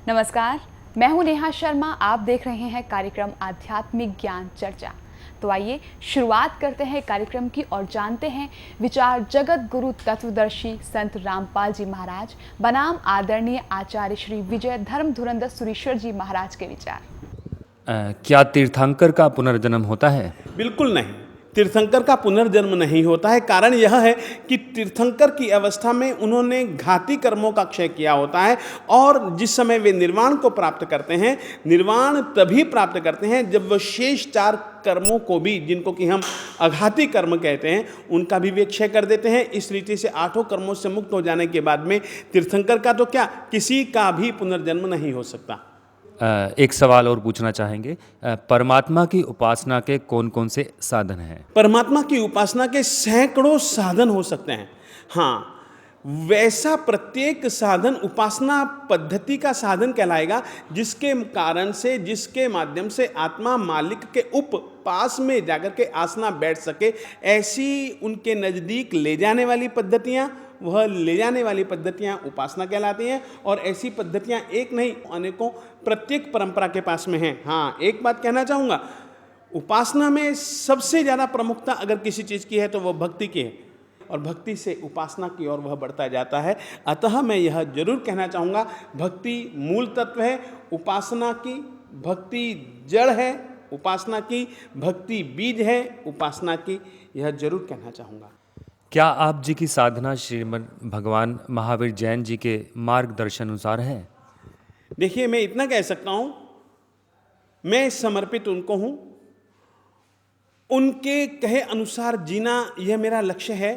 नमस्कार, मैं हूं नेहा शर्मा। आप देख रहे हैं कार्यक्रम आध्यात्मिक ज्ञान चर्चा। तो आइए शुरुआत करते हैं कार्यक्रम की और जानते हैं विचार जगत गुरु तत्वदर्शी संत रामपाल जी महाराज बनाम आदरणीय आचार्य श्री विजय धर्म धुरंधर सुरीश्वर जी महाराज के विचार। क्या तीर्थंकर का पुनर्जन्म होता है? बिल्कुल नहीं, तीर्थंकर का पुनर्जन्म नहीं होता है। कारण यह है कि तीर्थंकर की अवस्था में उन्होंने घाती कर्मों का क्षय किया होता है और जिस समय वे निर्वाण को प्राप्त करते हैं, निर्वाण तभी प्राप्त करते हैं जब वह शेष 4 कर्मों को भी, जिनको कि हम अघाती कर्म कहते हैं, उनका भी वे क्षय कर देते हैं। इस रीति से 8 कर्मों से मुक्त हो जाने के बाद में तीर्थंकर का तो क्या, किसी का भी पुनर्जन्म नहीं हो सकता। एक सवाल और पूछना चाहेंगे, परमात्मा की उपासना के कौन कौन से साधन हैं? परमात्मा की उपासना के सैकड़ों साधन हो सकते हैं। हाँ, वैसा प्रत्येक साधन उपासना पद्धति का साधन कहलाएगा जिसके कारण से, जिसके माध्यम से आत्मा मालिक के पास में जाकर के आसना बैठ सके। ऐसी उनके नज़दीक ले जाने वाली पद्धतियाँ, वह ले जाने वाली पद्धतियाँ उपासना कहलाती हैं। और ऐसी पद्धतियाँ एक नहीं, अनेकों, प्रत्येक परंपरा के पास में हैं। हाँ, एक बात कहना चाहूँगा, उपासना में सबसे ज़्यादा प्रमुखता अगर किसी चीज़ की है तो वह भक्ति की है, और भक्ति से उपासना की ओर वह बढ़ता जाता है। अतः मैं यह जरूर कहना चाहूँगा, भक्ति मूल तत्व है, उपासना की भक्ति जड़ है, उपासना की भक्ति बीज है, उपासना की, यह जरूर कहना चाहूँगा। क्या आप जी की साधना श्रीमद् भगवान महावीर जैन जी के मार्गदर्शन अनुसार है? देखिए, मैं इतना कह सकता हूँ, मैं समर्पित उनको हूँ, उनके कहे अनुसार जीना यह मेरा लक्ष्य है।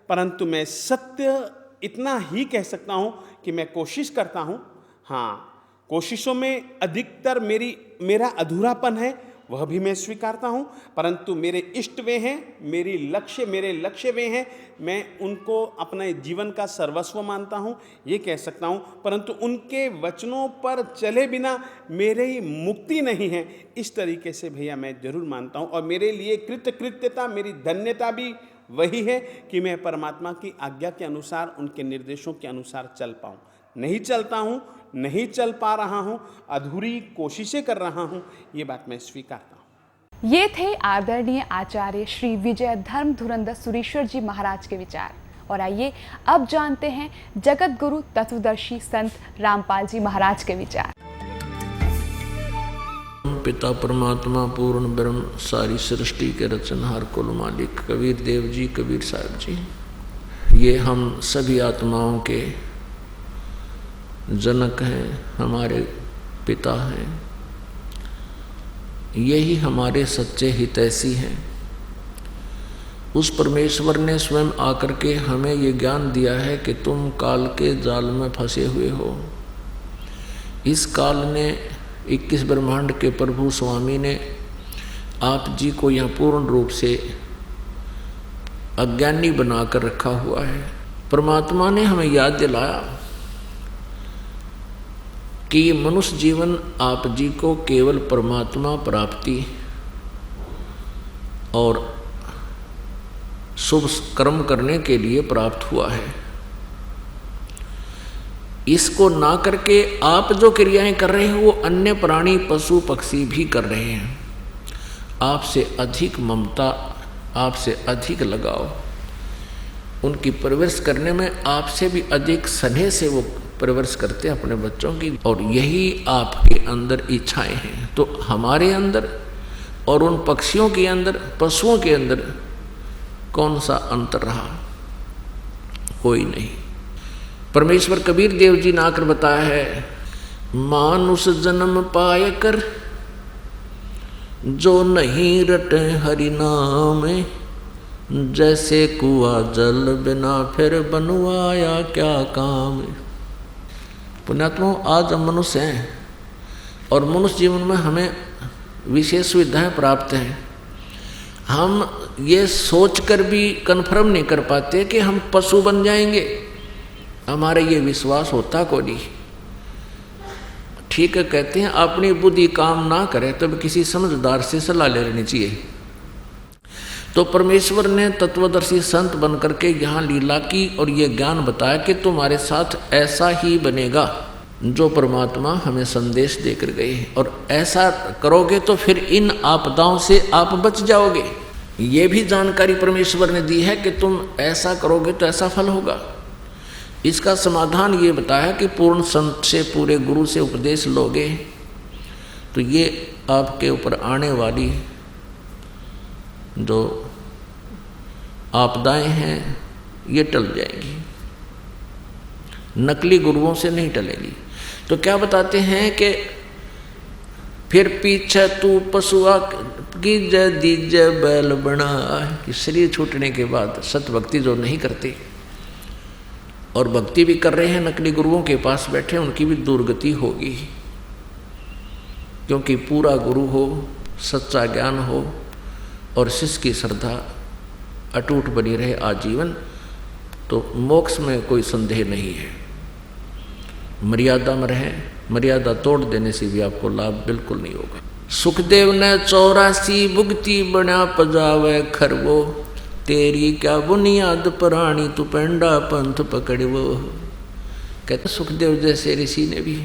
परंतु मैं सत्य इतना ही कह सकता हूँ कि मैं कोशिश करता हूँ। हाँ, कोशिशों में अधिकतर मेरा अधूरापन है, वह भी मैं स्वीकारता हूँ। परंतु मेरे इष्ट वे हैं, मेरे लक्ष्य वे हैं, मैं उनको अपने जीवन का सर्वस्व मानता हूँ, ये कह सकता हूँ। परंतु उनके वचनों पर चले बिना मेरी मुक्ति नहीं है, इस तरीके से भैया मैं जरूर मानता हूँ। और मेरे लिए कृतकृत्यता, मेरी धन्यता भी वही है कि मैं परमात्मा की आज्ञा के अनुसार, उनके निर्देशों के अनुसार चल पाऊँ। नहीं चलता हूँ, नहीं चल पा रहा हूँ, अधूरी कोशिशें कर रहा हूँ, ये बात मैं स्वीकारता हूँ। ये थे आदरणीय आचार्य श्री विजय धर्म धुरंधर सुरीश्वर जी महाराज के विचार। और आइए अब जानते हैं जगत गुरु तत्वदर्शी संत रामपाल जी महाराज के विचार। पिता परमात्मा पूर्ण ब्रह्म, सारी सृष्टि के रचनहार कुल मालिक कबीर देव जी, कबीर साहब जी, ये हम सभी आत्माओं के जनक हैं, हमारे पिता हैं, यही हमारे सच्चे हितैषी हैं। उस परमेश्वर ने स्वयं आकर के हमें ये ज्ञान दिया है कि तुम काल के जाल में फंसे हुए हो। इस काल ने 21 ब्रह्मांड के प्रभु स्वामी ने आप जी को यहाँ पूर्ण रूप से अज्ञानी बनाकर रखा हुआ है। परमात्मा ने हमें याद दिलाया कि ये मनुष्य जीवन आप जी को केवल परमात्मा प्राप्ति और शुभ कर्म करने के लिए प्राप्त हुआ है। इसको ना करके आप जो क्रियाएं कर रहे हैं वो अन्य प्राणी, पशु पक्षी भी कर रहे हैं। आपसे अधिक ममता, आपसे अधिक लगाव, उनकी परवरिश करने में आपसे भी अधिक स्नेह से वो परवरिश करते हैं अपने बच्चों की। और यही आपके अंदर इच्छाएं हैं। तो हमारे अंदर और उन पक्षियों के अंदर, पशुओं के अंदर कौन सा अंतर रहा? कोई नहीं। परमेश्वर कबीर देव जी ने आकर बताया है, मानुष जन्म पाए कर जो नहीं रटे हरि नाम, जैसे कुआ जल बिना फिर बनवाया क्या काम। पुण्यात्मा, आज हम मनुष्य हैं और मनुष्य जीवन में हमें विशेष सुविधाएं प्राप्त हैं। हम ये सोचकर भी कन्फर्म नहीं कर पाते कि हम पशु बन जाएंगे, हमारे ये विश्वास होता को नहीं। ठीक है, कहते हैं अपनी बुद्धि काम ना करे तब किसी समझदार से सलाह ले लेनी चाहिए। तो परमेश्वर ने तत्वदर्शी संत बनकर के यहाँ लीला की और ये ज्ञान बताया कि तुम्हारे साथ ऐसा ही बनेगा। जो परमात्मा हमें संदेश देकर गए। और ऐसा करोगे तो फिर इन आपदाओं से आप बच जाओगे। ये भी जानकारी परमेश्वर ने दी है कि तुम ऐसा करोगे तो ऐसा फल होगा। इसका समाधान ये बताया कि पूर्ण संत से, पूरे गुरु से उपदेश लोगे तो ये आपके ऊपर आने वाली जो आपदाएं हैं ये टल जाएंगी, नकली गुरुओं से नहीं टलेगी। तो क्या बताते हैं कि फिर पीछे तू पशुआ की जय दीजय बैल बना, कि शरीर छूटने के बाद सतभक्ति जो नहीं करते और भक्ति भी कर रहे हैं नकली गुरुओं के पास बैठे, उनकी भी दुर्गति होगी। क्योंकि पूरा गुरु हो, सच्चा ज्ञान हो और शिष्य की श्रद्धा अटूट बनी रहे आजीवन, तो मोक्ष में कोई संदेह नहीं है। मर्यादा में रहे, मर्यादा तोड़ देने से भी आपको लाभ बिल्कुल नहीं होगा। सुखदेव ने 84 भुगती बना पजावे खरवो, तेरी क्या बुनियाद प्राणी तू पेंडा पंथ पकड़वो। कहते सुखदेव जैसे ऋषि ने भी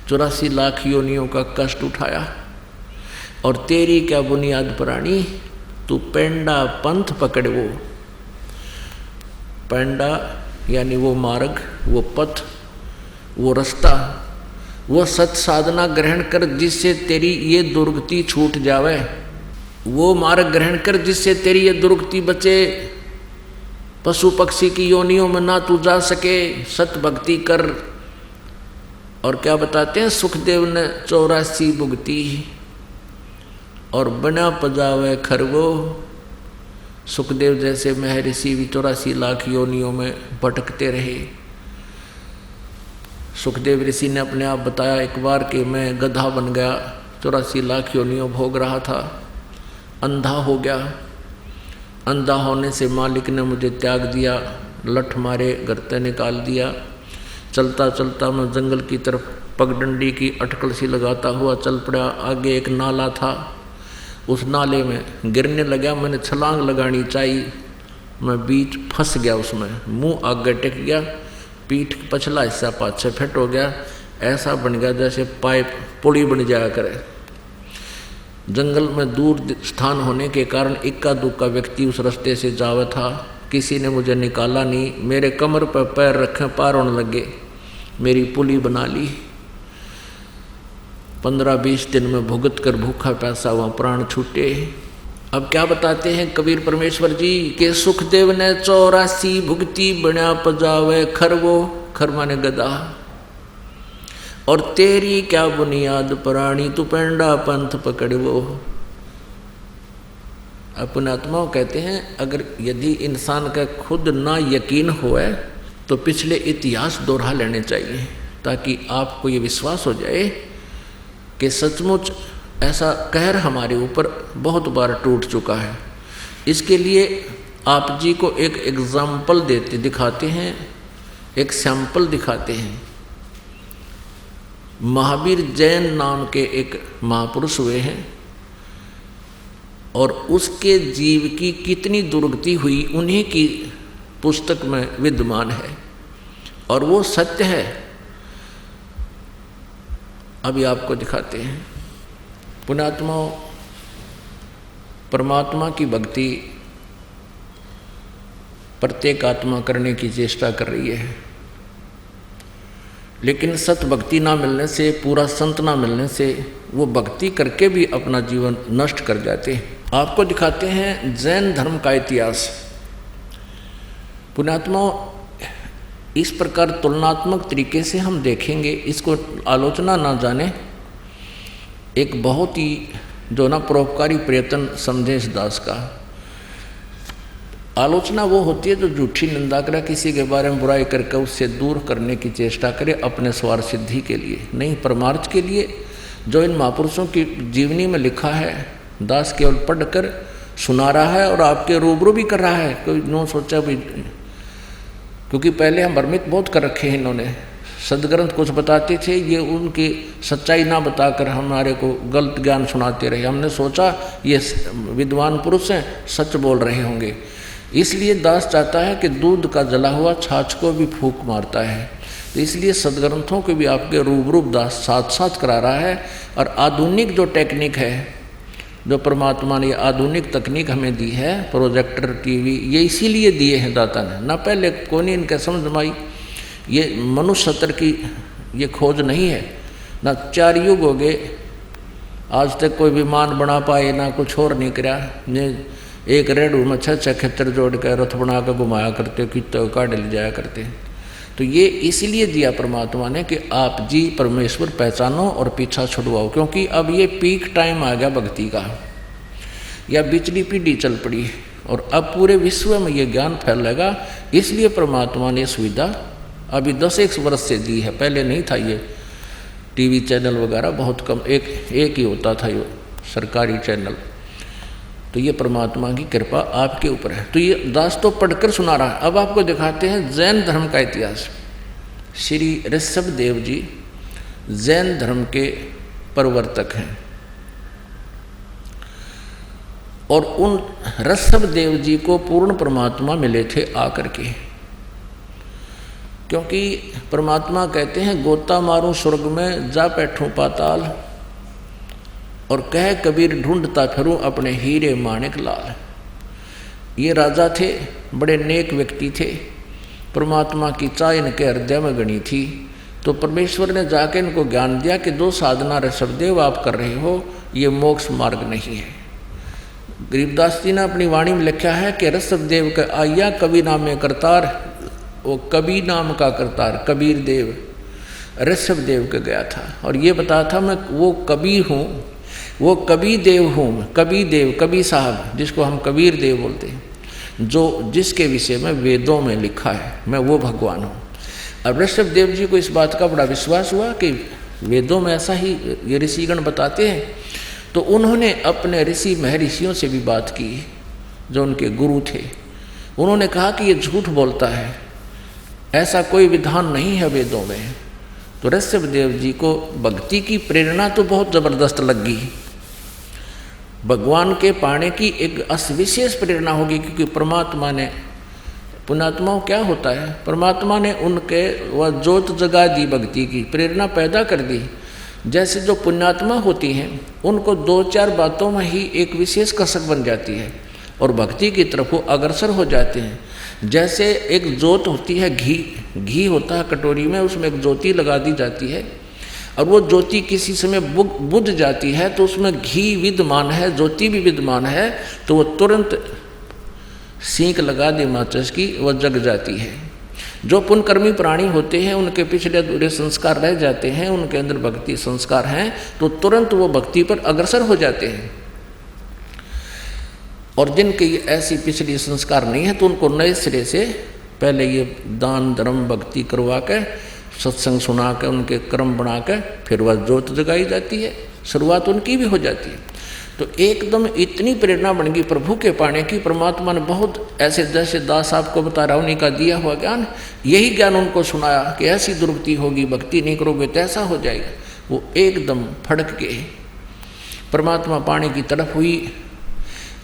84 लाख योनियों का कष्ट उठाया, और तेरी क्या बुनियाद प्राणी तू पेंडा पंथ पकड़वो। पेंडा यानी वो मार्ग, वो पथ, वो रास्ता, वो सत साधना ग्रहण कर जिससे तेरी ये दुर्गति छूट जावे। वो मार्ग ग्रहण कर जिससे तेरी ये दुर्गति बचे, पशु पक्षी की योनियों में ना तू जा सके, सत भक्ति कर। और क्या बताते हैं, सुखदेव ने 84 भुगती और बना पजावे खरवो। सुखदेव जैसे महर्षि भी 84 लाख योनियों में भटकते रहे। सुखदेव ऋषि ने अपने आप बताया एक बार कि मैं गधा बन गया, 84 लाख योनियों भोग रहा था, अंधा हो गया। अंधा होने से मालिक ने मुझे त्याग दिया, लठ मारे गर्ते निकाल दिया। चलता चलता मैं जंगल की तरफ पगडंडी की अटकल सी लगाता हुआ चल पड़ा। आगे एक नाला था, उस नाले में गिरने लगा। मैंने छलांग लगानी चाहिए, मैं बीच फंस गया उसमें, मुंह आगे टेक गया, पीठ पछला हिस्सा पाछे फिट हो गया। ऐसा बन गया जैसे पाइप पुली बन जाया करे। जंगल में दूर स्थान होने के कारण इक्का दुक्का व्यक्ति उस रास्ते से जावा था। किसी ने मुझे निकाला नहीं, मेरे कमर पर पैर रखे, पार होने लगे, मेरी पुली बना ली। 15-20 दिन में भुगत कर भूखा प्यासा वहाँ प्राण छूटे। अब क्या बताते हैं कबीर परमेश्वर जी के सुखदेव ने 84 भुगती बना पजावे खरवो, खर माने गदा, और तेरी क्या बुनियाद प्राणी तू पेंडा पंथ पकड़वो। अपने आत्माओं कहते हैं अगर यदि इंसान का खुद ना यकीन होए तो पिछले इतिहास दोहरा लेने चाहिए, ताकि आपको ये विश्वास हो जाए कि सचमुच ऐसा कहर हमारे ऊपर बहुत बार टूट चुका है। इसके लिए आप जी को एक एग्जाम्पल दिखाते हैं, एक सैंपल दिखाते हैं। महावीर जैन नाम के एक महापुरुष हुए हैं और उसके जीव की कितनी दुर्गति हुई उन्हीं की पुस्तक में विद्यमान है और वो सत्य है। अभी आपको दिखाते हैं। पुण्यात्मा परमात्मा की भक्ति प्रत्येक आत्मा करने की चेष्टा कर रही है, लेकिन सत भक्ति ना मिलने से, पूरा संत ना मिलने से वो भक्ति करके भी अपना जीवन नष्ट कर जाते हैं। आपको दिखाते हैं जैन धर्म का इतिहास। पुण्यात्मा इस प्रकार तुलनात्मक तरीके से हम देखेंगे, इसको आलोचना ना जाने। एक बहुत ही जो ना परोपकारी प्रयत्न समझेश दास का। आलोचना वो होती है जो झूठी निंदा करे, किसी के बारे में बुराई करके उससे दूर करने की चेष्टा करे अपने स्वार्थ सिद्धि के लिए, नहीं परमार्थ के लिए। जो इन महापुरुषों की जीवनी में लिखा है दास केवल पढ़कर सुना रहा है और आपके रूबरू भी कर रहा है। कोई नो सोचा भी, क्योंकि पहले हम भ्रमित बहुत कर रखे हैं इन्होंने। सदग्रंथ कुछ बताते थे, ये उनकी सच्चाई ना बताकर हमारे को गलत ज्ञान सुनाते रहे। हमने सोचा ये विद्वान पुरुष हैं, सच बोल रहे होंगे। इसलिए दास चाहता है कि दूध का जला हुआ छाछ को भी फूंक मारता है। तो इसलिए सदग्रंथों को भी आपके रूबरू दास साथ साथ करा रहा है। और आधुनिक जो टेक्निक है, जो परमात्मा ने आधुनिक तकनीक हमें दी है, प्रोजेक्टर, टीवी, ये इसीलिए दिए हैं दाता ने, ना पहले कौन इनके समझ में आई। ये मनुष्य सत्र की ये खोज नहीं है, ना 4 युग हो गए आज तक कोई विमान बना पाए, ना कुछ और नहीं करा। एक रेडू में 6 खेतर जोड़ कर रथ बना कर घुमाया करते, कितने काढ़े ले जाया करते। तो ये इसलिए दिया परमात्मा ने कि आप जी परमेश्वर पहचानो और पीछा छुड़वाओ, क्योंकि अब ये पीक टाइम आ गया भक्ति का, या बिचली पीढ़ी चल पड़ी और अब पूरे विश्व में ये ज्ञान फैलेगा। इसलिए परमात्मा ने सुविधा अभी 10-1 वर्ष से दी है। पहले नहीं था ये टीवी चैनल वगैरह, बहुत कम, एक ही होता था ये सरकारी चैनल। तो ये परमात्मा की कृपा आपके ऊपर है। तो ये दास तो पढ़कर सुना रहा है। अब आपको दिखाते हैं जैन धर्म का इतिहास। श्री ऋषभ देव जी जैन धर्म के प्रवर्तक हैं और उन ऋषभ देव जी को पूर्ण परमात्मा मिले थे आकर के, क्योंकि परमात्मा कहते हैं गोता मारूं स्वर्ग में जा बैठूं पाताल, और कह कबीर ढूंढता फिरूं अपने हीरे माणिक लाल। ये राजा थे, बड़े नेक व्यक्ति थे, परमात्मा की चाह इनके हृदय में गणी थी। तो परमेश्वर ने जाके इनको ज्ञान दिया कि जो साधना ऋषभदेव आप कर रहे हो ये मोक्ष मार्ग नहीं है। गरीबदास जी ने अपनी वाणी में लिखा है कि ऋषभदेव का आया कवि नामे करतार, वो कवि नाम का करतार कबीर देव ऋषभदेव के गया था और ये बताया था मैं वो कबीर हूँ, वो कबी देव हूँ। कबी देव, कबी साहब जिसको हम कबीर देव बोलते हैं, जो जिसके विषय में वेदों में लिखा है मैं वो भगवान हूँ। अब ऋषभ देव जी को इस बात का बड़ा विश्वास हुआ कि वेदों में ऐसा ही ये ऋषिगण बताते हैं। तो उन्होंने अपने ऋषि महर्षियों से भी बात की जो उनके गुरु थे। उन्होंने कहा कि ये झूठ बोलता है, ऐसा कोई विधान नहीं है वेदों में। तो ऋषभ देव जी को भक्ति की प्रेरणा तो बहुत ज़बरदस्त लगी, भगवान के पाने की एक विशेष प्रेरणा होगी, क्योंकि परमात्मा ने, पुण्यात्माओं क्या होता है, परमात्मा ने उनके वह जोत जगा दी, भक्ति की प्रेरणा पैदा कर दी। जैसे जो पुण्यात्मा होती हैं उनको 2-4 बातों में ही एक विशेष कसक बन जाती है और भक्ति की तरफ वो अग्रसर हो जाते हैं। जैसे एक जोत होती है, घी होता है कटोरी में, उसमें एक ज्योति लगा दी जाती है और वो ज्योति किसी समय बुझ जाती है तो उसमें घी विद्यमान है, ज्योति भी विद्यमान है, तो वो तुरंत सींक लगा दे माचिस की, वह जग जाती है। जो पुण्यकर्मी प्राणी होते हैं उनके पिछले अधूरे संस्कार रह जाते हैं, उनके अंदर भक्ति संस्कार हैं तो तुरंत वो भक्ति पर अग्रसर हो जाते हैं। और जिनके ऐसी पिछली संस्कार नहीं है तो उनको नए सिरे से पहले ये दान धर्म भक्ति करवा के, सत्संग सुना के, उनके कर्म बना के फिर वह ज्योत जगाई जाती है, शुरुआत उनकी भी हो जाती है। तो एकदम इतनी प्रेरणा बन गई प्रभु के पाने की। परमात्मा ने बहुत ऐसे, जैसे दास आपको बता रहा उन्हीं का दिया हुआ ज्ञान, यही ज्ञान उनको सुनाया कि ऐसी दुर्गति होगी, भक्ति नहीं करोगे तो ऐसा हो जाएगा। वो एकदम फड़क के परमात्मा पाने की तरफ हुई।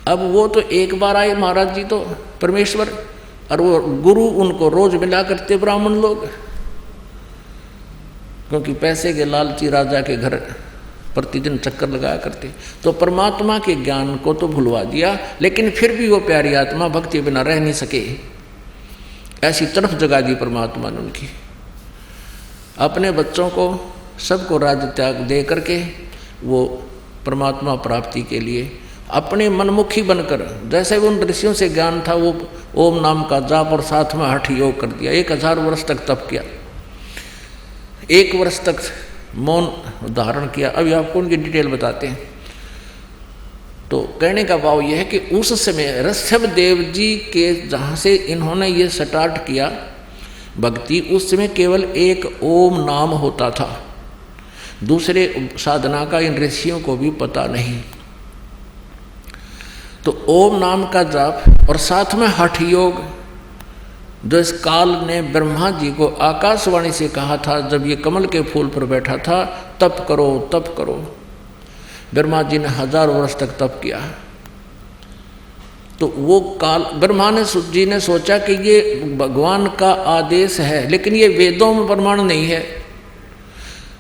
अब वो तो एक बार आए महाराज जी तो परमेश्वर, और वो गुरु उनको रोज मिला करते ब्राह्मण लोग, क्योंकि पैसे के लालची राजा के घर प्रतिदिन चक्कर लगाया करते। तो परमात्मा के ज्ञान को तो भुलवा दिया, लेकिन फिर भी वो प्यारी आत्मा भक्ति बिना रह नहीं सके, ऐसी तरफ जगा दी परमात्मा ने उनकी। अपने बच्चों को सबको राज्य त्याग दे करके वो परमात्मा प्राप्ति के लिए अपने मनमुखी बनकर, जैसे उन ऋषियों से ज्ञान था वो ओम नाम का जाप और साथ में हठ योग कर दिया। 1000 वर्ष तक तप किया, 1 वर्ष तक मौन धारण किया। अभी आपको उनकी डिटेल बताते हैं। तो कहने का भाव यह है कि उस समय ऋषभ देव जी के जहाँ से इन्होंने ये स्टार्ट किया भक्ति, उस समय केवल एक ओम नाम होता था, दूसरे साधना का इन ऋषियों को भी पता नहीं। तो ओम नाम का जाप और साथ में हठ योग, जो इस काल ने ब्रह्मा जी को आकाशवाणी से कहा था जब ये कमल के फूल पर बैठा था, तप करो तप करो। ब्रह्मा जी ने 1000 वर्ष तक तप किया। तो वो काल ब्रह्मा ने जी ने सोचा कि ये भगवान का आदेश है, लेकिन ये वेदों में प्रमाण नहीं है।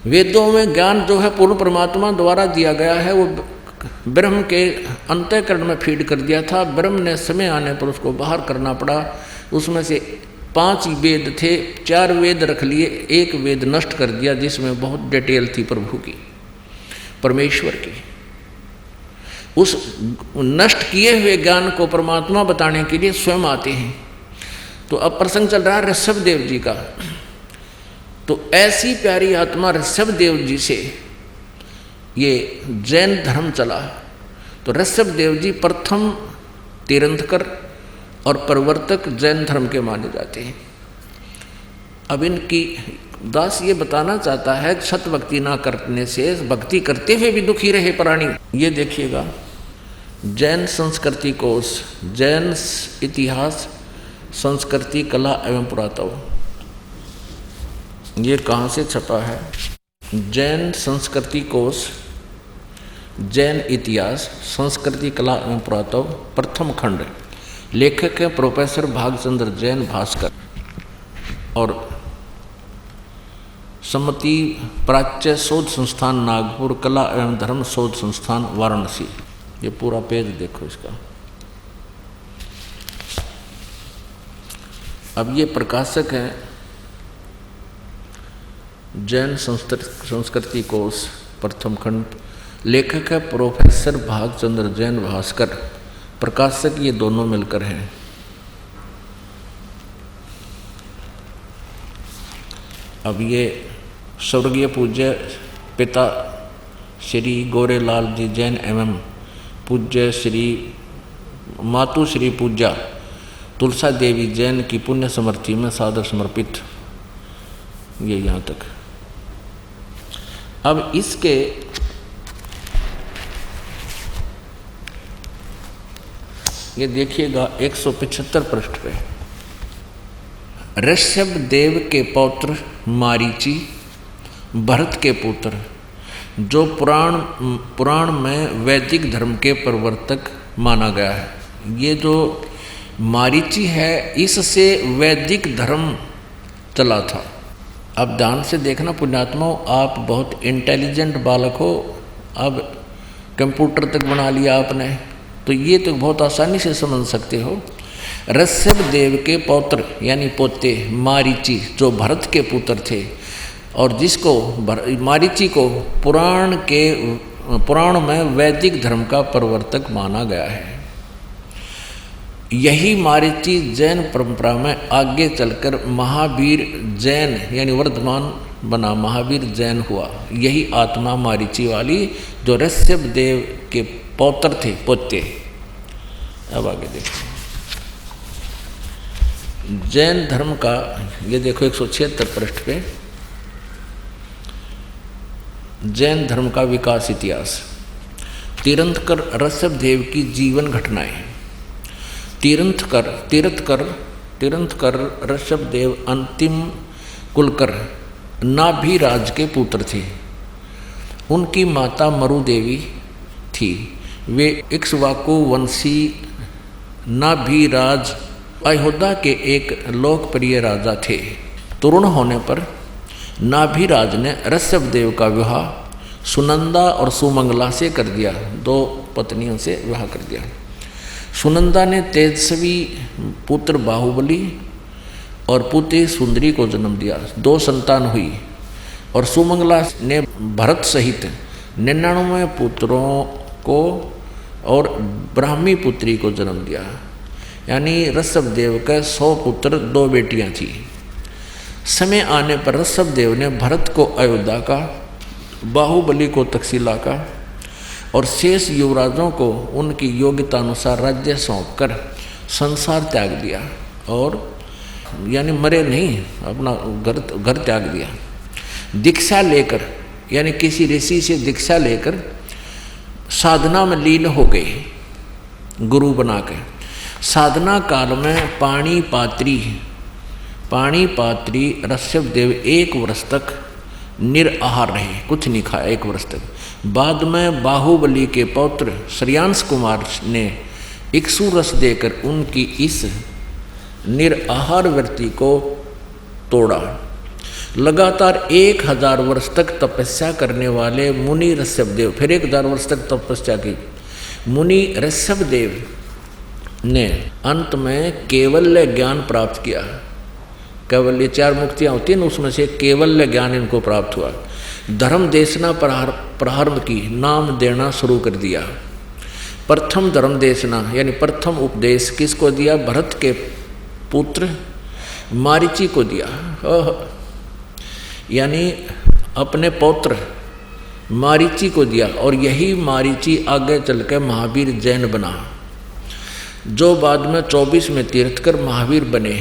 वेदों में ज्ञान जो है पूर्ण परमात्मा द्वारा दिया गया है, वो ब्रह्म के अंतःकरण में फीड कर दिया था। ब्रह्म ने समय आने पर उसको बाहर करना पड़ा। उसमें से 5 वेद थे, 4 वेद रख लिए, 1 वेद नष्ट कर दिया जिसमें बहुत डिटेल थी प्रभु की, परमेश्वर की। उस नष्ट किए हुए ज्ञान को परमात्मा बताने के लिए स्वयं आते हैं। तो अब प्रसंग चल रहा है ऋषभ देव जी का। तो ऐसी प्यारी आत्मा ऋषभ देव जी से ये जैन धर्म चला। तो ऋषभ देव जी प्रथम तीर्थंकर और प्रवर्तक जैन धर्म के माने जाते हैं। अब इनकी दास ये बताना चाहता है सत भक्ति ना करने से भक्ति करते हुए भी दुखी रहे प्राणी। ये देखिएगा जैन संस्कृति कोश, जैन इतिहास, संस्कृति, कला एवं पुरातत्व, ये कहाँ से छपा है? जैन संस्कृति कोश, जैन इतिहास, संस्कृति, कला एवं पुरातत्व, प्रथम खंड। लेखक है प्रोफेसर भागचंद्र जैन भास्कर और सम्मति प्राच्य शोध संस्थान नागपुर, कला एवं धर्म शोध संस्थान वाराणसी। ये पूरा पेज देखो इसका। अब ये प्रकाशक हैं जैन संस्कृति कोश, प्रथम खंड। लेखक है प्रोफेसर भागचंद्र जैन भास्कर, प्रकाशक ये दोनों मिलकर हैं। अब ये स्वर्गीय पूज्य पिता श्री गोरेलाल जी जैन एवं पूज्य श्री मातु श्री पूज्या तुलसा देवी जैन की पुण्य समर्थी में सादर समर्पित। ये यहाँ तक। अब इसके ये देखिएगा 175 पृष्ठ पे ऋषभ देव के पौत्र मारीची, भरत के पुत्र, जो पुराण में वैदिक धर्म के प्रवर्तक माना गया है। ये जो मारीची है इससे वैदिक धर्म चला था। अब ध्यान से देखना पुण्यात्माओं, आप बहुत इंटेलिजेंट बालक हो, अब कंप्यूटर तक बना लिया आपने, तो ये तो बहुत आसानी से समझ सकते हो। ऋषभ देव के पौत्र यानी पोते मारीची, जो भरत के पुत्र थे और जिसको मारीची को पुराण में वैदिक धर्म का प्रवर्तक माना गया है। यही मारीची जैन परंपरा में आगे चलकर महावीर जैन यानी वर्धमान बना, महावीर जैन हुआ। यही आत्मा मारीची वाली जो ऋषभ देव के पौत्र थे, पोते। अब आगे देखते जैन धर्म का, ये देखो 176 पृष्ठ पे जैन धर्म का विकास इतिहास। तीर्थंकर ऋषभ देव की जीवन घटनाएं। तीर्थंकर ऋषभ देव अंतिम कुलकर नाभिराज के पुत्र थे। उनकी माता मरु देवी थी। वे इक्ष्वाकु वंशी नाभिराज अयोध्या के एक लोकप्रिय राजा थे। तरुण होने पर नाभिराज ने ऋषभ देव का विवाह सुनंदा और सुमंगला से कर दिया। 2 पत्नियों से विवाह कर दिया। सुनंदा ने तेजस्वी पुत्र बाहुबली और पुत्री सुंदरी को जन्म दिया। 2 संतान हुई। और सुमंगला ने भरत सहित 99 पुत्रों को और ब्राह्मी पुत्री को जन्म दिया। यानी ऋषभ देव के 100 पुत्र 2 बेटियां थी। समय आने पर ऋषभ देव ने भरत को अयोध्या का, बाहुबली को तक्षशिला का और शेष युवराजों को उनकी योग्यता अनुसार राज्य सौंपकर संसार त्याग दिया। और यानी मरे नहीं, अपना घर त्याग दिया। दीक्षा लेकर यानी किसी ऋषि से दीक्षा लेकर साधना में लीन हो गए, गुरु बना के। साधना काल में पाणिपात्री ऋषभ देव 1 वर्ष तक निराहार रहे, कुछ नहीं खाया 1 वर्ष तक। बाद में बाहुबली के पौत्र श्रेयांश कुमार ने इक्षु रस देकर उनकी इस निराहार वृत्ति को तोड़ा। लगातार 1000 वर्ष तक तपस्या करने वाले मुनि ऋषभदेव, फिर 1000 वर्ष तक तपस्या की मुनि ऋषभदेव ने अंत में केवल्य ज्ञान प्राप्त किया। केवल्य 4 मुक्तियाँ होती हैं, उसमें से केवल्य ज्ञान इनको प्राप्त हुआ। धर्म देशना प्रारंभ की, नाम देना शुरू कर दिया। प्रथम धर्म देशना यानी प्रथम उपदेश किसको दिया? भरत के पुत्र मारीची को दिया। यानी अपने पौत्र मारीची को दिया। और यही मारीची आगे चल के महावीर जैन बना, जो बाद में 24 में तीर्थकर महावीर बने।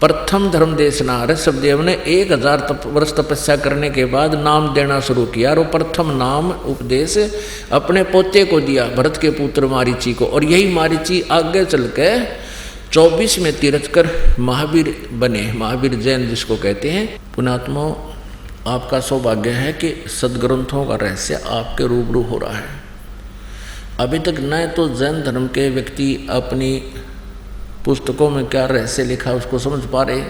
प्रथम धर्म देशना ऋषभदेव ने 1000 वर्ष तपस्या करने के बाद नाम देना शुरू किया, और वो प्रथम नाम उपदेश अपने पोते को दिया, भरत के पुत्र मारीची को। और यही मारीची आगे चल के 24 में तीर्थकर महावीर बने, महावीर जैन जिसको कहते हैं। पुण्यात्माओं, आपका सौभाग्य है कि सदग्रंथों का रहस्य आपके रूबरू हो रहा है। अभी तक न तो जैन धर्म के व्यक्ति अपनी पुस्तकों में क्या रहस्य लिखा उसको समझ पा रहे,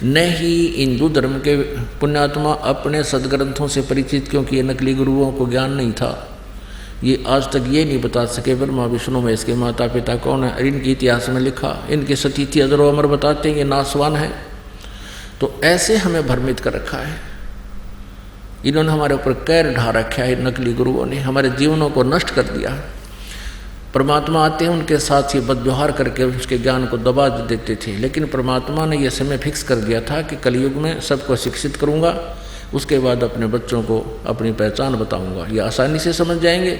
न ही हिंदू धर्म के पुण्यात्मा अपने सदग्रंथों से परिचित, क्योंकि ये नकली गुरुओं को ज्ञान नहीं था। ये आज तक ये नहीं बता सके ब्रह्मा विष्णु महेश के माता पिता कौन है। इनके इतिहास में लिखा, इनके सतीथि अजरो अमर बताते हैं ये नासवान है। तो ऐसे हमें भ्रमित कर रखा है, इन्होंने हमारे ऊपर कैर ढा रखा है। नकली गुरुओं ने हमारे जीवनों को नष्ट कर दिया। परमात्मा आते हैं, उनके साथ ही बदव्यवहार करके उसके ज्ञान को दबा देते थे। लेकिन परमात्मा ने यह समय फिक्स कर दिया था कि कलयुग में सबको शिक्षित करूंगा, उसके बाद अपने बच्चों को अपनी पहचान बताऊंगा, ये आसानी से समझ जाएंगे।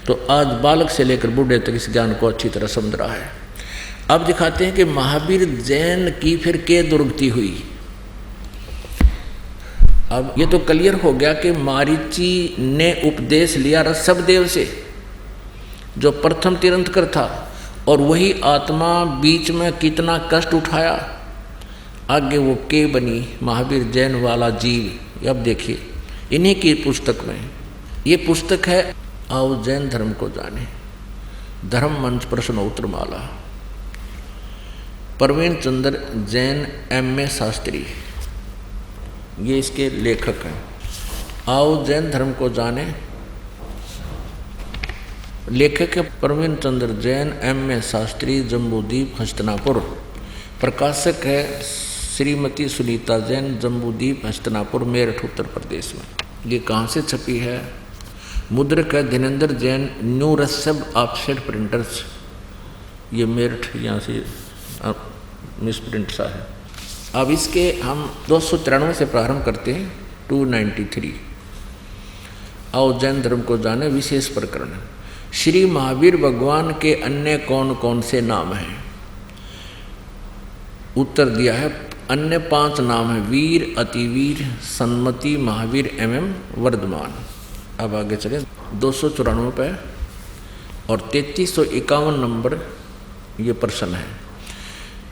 तो आज बालक से लेकर बूढ़े तक इस ज्ञान को अच्छी तरह समझ रहा है। अब दिखाते हैं कि महावीर जैन की फिर क्या दुर्गति हुई। अब ये तो क्लियर हो गया कि मारीची ने उपदेश लिया ऋषभदेव से, जो प्रथम तीर्थंकर था, और वही आत्मा बीच में कितना कष्ट उठाया। आगे वो के बनी महावीर जैन वाला जीव। अब देखिए इन्हीं की पुस्तक में, ये पुस्तक है आओ जैन धर्म को जाने, धर्म मंच प्रश्नोत्तर माला, प्रवीण चंद्र जैन M.A. शास्त्री, ये इसके लेखक हैं। आओ जैन धर्म को जाने, लेखक है प्रवीण चंद्र जैन M.A. शास्त्री, जम्बूद्वीप हस्तिनापुर। प्रकाशक है श्रीमती सुनीता जैन, जम्बूद्वीप हस्तिनापुर, मेरठ उत्तर प्रदेश में। ये कहाँ से छपी है? मुद्रक है Dhirendra Jain, new Rishabh offset printers, ये मेरठ, यहाँ से मिस प्रिंट सा है। अब इसके हम 293 से प्रारंभ करते हैं, 293। आओ जैन धर्म को जाने, विशेष प्रकरण। श्री महावीर भगवान के अन्य कौन कौन से नाम हैं? उत्तर दिया है अन्य 5 नाम हैं, वीर, अतिवीर, सन्मति, महावीर एवं वर्धमान। अब आगे चले 294 पे और 3351 नंबर ये प्रश्न है।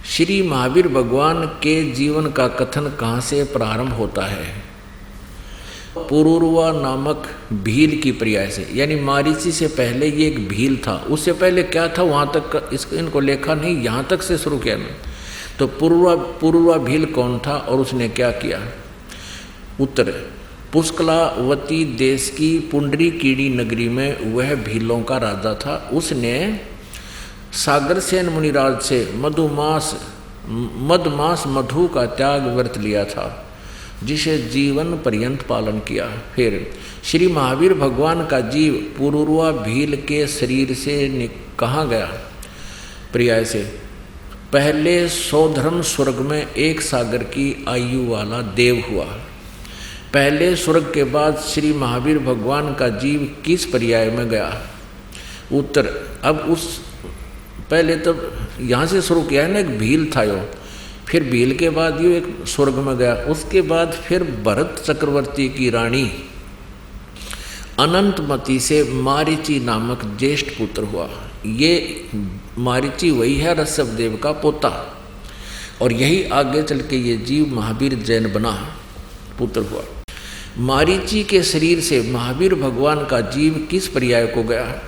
श्री महावीर भगवान के जीवन का कथन कहाँ से प्रारंभ होता है? पुरुरवा नामक भील की पर्याय से, यानी मारीची से पहले ये एक भील था। उससे पहले क्या था वहाँ तक इनको लेखा नहीं, यहाँ तक से शुरू किया मैं। तो पुरुरवा भील कौन था और उसने क्या किया? उत्तर, पुष्कलावती देश की पुंडरीकीड़ी नगरी में वह भीलों का राजा था। उसने सागरसेन मुनिराज से मधमास मधु का त्याग व्रत लिया था, जिसे जीवन पर्यंत पालन किया। फिर श्री महावीर भगवान का जीव पुरुरवा भील के शरीर से कहाँ गया? पर्याय से, पहले सौधर्म स्वर्ग में 1 सागर की आयु वाला देव हुआ। पहले स्वर्ग के बाद श्री महावीर भगवान का जीव किस पर्याय में गया? उत्तर, अब उस पहले तो यहाँ से शुरू किया है ना, एक भील था यो, फिर भील के बाद ये एक स्वर्ग में गया। उसके बाद फिर भरत चक्रवर्ती की रानी अनंतमती से मारीची नामक ज्येष्ठ पुत्र हुआ। ये मारीची वही है ऋषभदेव का पोता, और यही आगे चल के ये जीव महावीर जैन बना, पुत्र हुआ। मारीची के शरीर से महावीर भगवान का जीव किस पर्याय को गया?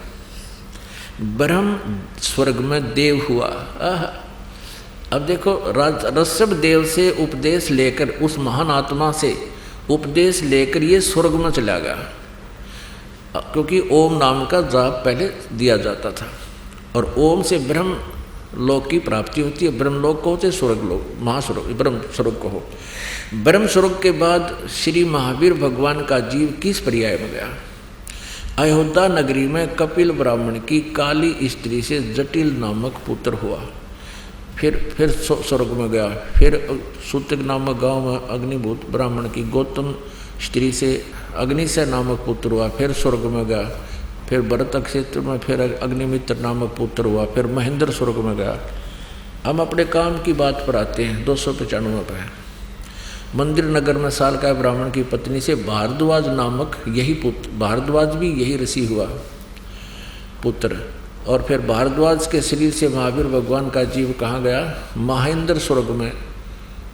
ब्रह्म स्वर्ग में देव हुआ। अब देखो, ऋषभ देव से उपदेश लेकर, उस महान आत्मा से उपदेश लेकर ये स्वर्ग में चला गया, क्योंकि ओम नाम का जाप पहले दिया जाता था। और ओम से ब्रह्म लोक की प्राप्ति होती है। ब्रह्मलोक को होते स्वर्ग लोक, महास्वर्ग, ब्रह्म स्वर्ग को हो। ब्रह्म स्वर्ग के बाद श्री महावीर भगवान का जीव किस पर्याय में गया? अयोध्या नगरी में कपिल ब्राह्मण की काली स्त्री से जटिल नामक पुत्र हुआ। फिर स्वर्ग में गया। फिर सूतक नामक गांव में अग्निभूत ब्राह्मण की गौतम स्त्री से अग्निशय नामक पुत्र हुआ। फिर स्वर्ग में गया। फिर भरत क्षेत्र में फिर अग्निमित्र नामक पुत्र हुआ। फिर महेंद्र स्वर्ग में गया। हम अपने काम की बात पर आते हैं। 295 पे मंदिर नगर में सालकाय ब्राह्मण की पत्नी से भारद्वाज नामक यही पुत्र, भारद्वाज भी यही ऋषि हुआ पुत्र। और फिर भारद्वाज के शरीर से महावीर भगवान का जीव कहाँ गया? महेंद्र स्वर्ग में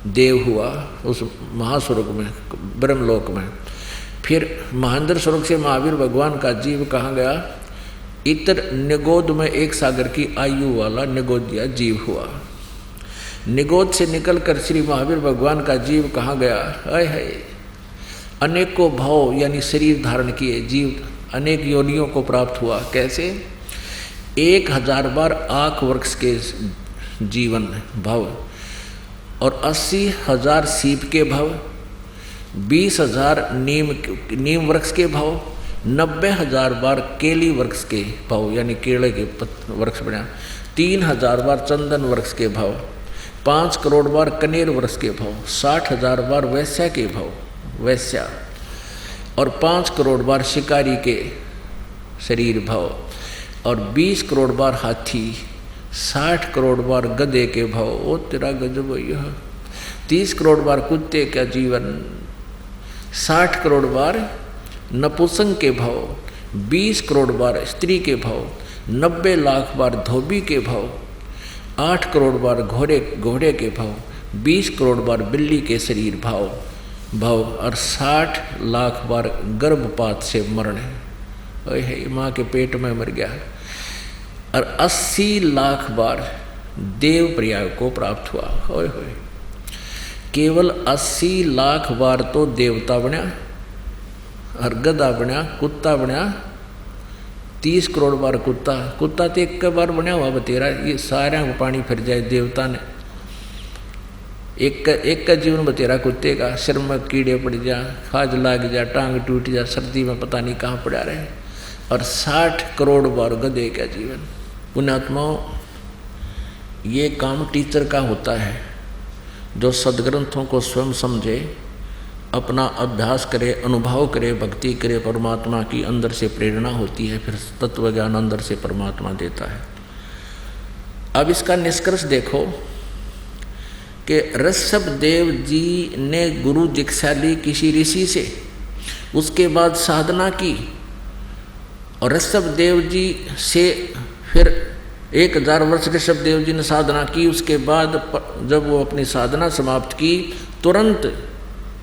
देव हुआ, उस महास्वर्ग में, ब्रह्मलोक में। फिर महेंद्र स्वर्ग से महावीर भगवान का जीव कहाँ गया? इतर निगोद में एक सागर की आयु वाला निगोदिया जीव हुआ। निगोद से निकलकर श्री महावीर भगवान का जीव कहाँ गया? है अनेकों भाव यानी शरीर धारण किए जीव अनेक योनियों को प्राप्त हुआ। कैसे? 1000 बार आँख वृक्ष के जीवन भव, और 80,000 सीप के भव, 20,000 नीम वृक्ष के भव, 90,000 बार केली वृक्ष के भव यानी केले के वृक्ष बना, 3,000 बार चंदन वृक्ष के भव, 5 करोड़ बार कनेर वृक्ष के भव, 60,000 बार वैश्या के भव वैश्या, और 5 करोड़ बार शिकारी के शरीर भव, और 20 करोड़ बार हाथी, 60 करोड़ बार गधे के भव। ओ तेरा गजब यह 30 करोड़ बार कुत्ते का जीवन, 60 करोड़ बार नपुंसक के भव, 20 करोड़ बार स्त्री के भव, 90 लाख बार धोबी के भव, 8 करोड़ बार घोड़े के भव, 20 करोड़ बार बिल्ली के शरीर भव, और 60 लाख बार गर्भपात से मरण। है माँ के पेट में मर गया। और 80 लाख बार देव पर्याय को प्राप्त हुआ। होय होय, केवल 80 लाख बार तो देवता बनया, और गधा बनया, कुत्ता बनया, 30 करोड़ बार कुत्ता तो एक बार बनया हुआ बतेरा। ये सारा पानी फिर जाए देवता ने, एक का जीवन बतेरा कुत्ते का, सिर में कीड़े पड़ जा, खाज लाग जा, टांग टूट जा, सर्दी में पता नहीं कहाँ पड़ा रहे, और 60 करोड़ बार गधे का जीवन। पुण्यात्माओं, ये काम टीचर का होता है, जो सदग्रंथों को स्वयं समझे, अपना अभ्यास करे, अनुभव करे, भक्ति करे, परमात्मा की अंदर से प्रेरणा होती है, फिर तत्व ज्ञान अंदर से परमात्मा देता है। अब इसका निष्कर्ष देखो कि ऋषभ देव जी ने गुरु दीक्षा ली किसी ऋषि से, उसके बाद साधना की, और ऋषभ देव जी से फिर 1000 वर्ष ऋषभ देव जी ने साधना की। उसके बाद जब वो अपनी साधना समाप्त की, तुरंत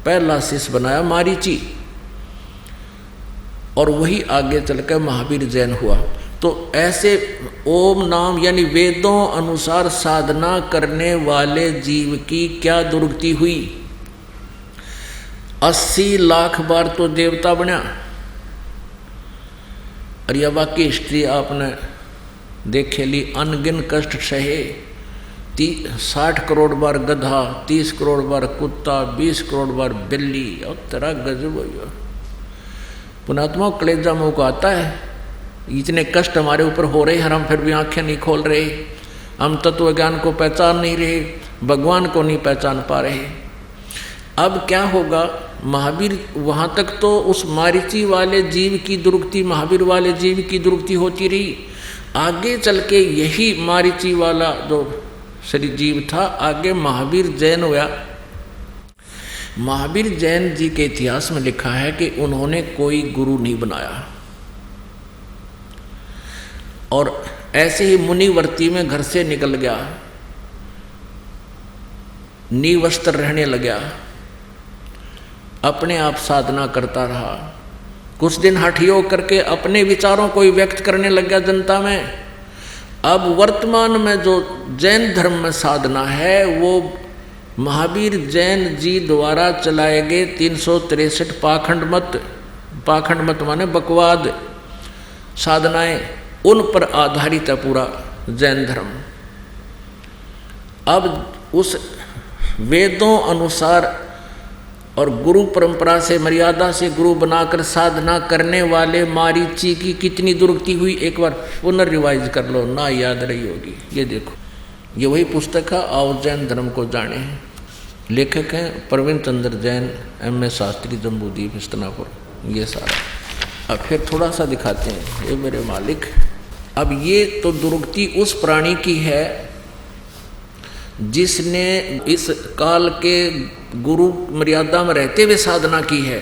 पहला शिष्य बनाया मारीची, और वही आगे चलकर महावीर जैन हुआ। तो ऐसे ओम नाम यानी वेदों अनुसार साधना करने वाले जीव की क्या दुर्गति हुई? 80 लाख बार तो देवता बना। और यह वाकई हिस्ट्री आपने देखे ली, अनगिन कष्ट सहे, 60 करोड़ बार गधा, 30 करोड़ बार कुत्ता, 20 करोड़ बार बिल्ली, और तेरा गजब हो। पुणात्मा कलेजा मुँह को आता है, इतने कष्ट हमारे ऊपर हो रहे हैं, हम फिर भी आंखें नहीं खोल रहे, हम तत्व ज्ञान को पहचान नहीं रहे, भगवान को नहीं पहचान पा रहे। अब क्या होगा? महावीर वहाँ तक तो उस मारीची वाले जीव की दुर्गति, महावीर वाले जीव की दुर्गति होती रही। आगे चल के यही मारीची वाला जो शरीर जीव था, आगे महावीर जैन हुआ। महावीर जैन जी के इतिहास में लिखा है कि उन्होंने कोई गुरु नहीं बनाया, और ऐसे ही मुनिवर्ती में घर से निकल गया, निवस्त्र रहने लगा, अपने आप साधना करता रहा। कुछ दिन हठ योग करके अपने विचारों को ही व्यक्त करने लग गया जनता में। अब वर्तमान में जो जैन धर्म में साधना है वो महावीर जैन जी द्वारा चलाए गए 363 पाखंड मत माने बकवाद साधनाएं, उन पर आधारित है पूरा जैन धर्म। अब उस वेदों अनुसार और गुरु परंपरा से मर्यादा से गुरु बनाकर साधना करने वाले मारीची की कितनी दुर्गति हुई, एक बार पुनर्रिवाइज कर लो, ना याद रही होगी। ये देखो, ये वही पुस्तक है आओ जैन धर्म को जाने। लेखक हैं प्रवीण चंद्र जैन, M.A. शास्त्री, जम्बूद्वीप, हस्तिनापुर। ये सारा अब फिर थोड़ा सा दिखाते हैं, ये मेरे मालिक। अब ये तो दुर्गति उस प्राणी की है जिसने इस काल के गुरु मर्यादा में रहते हुए साधना की है,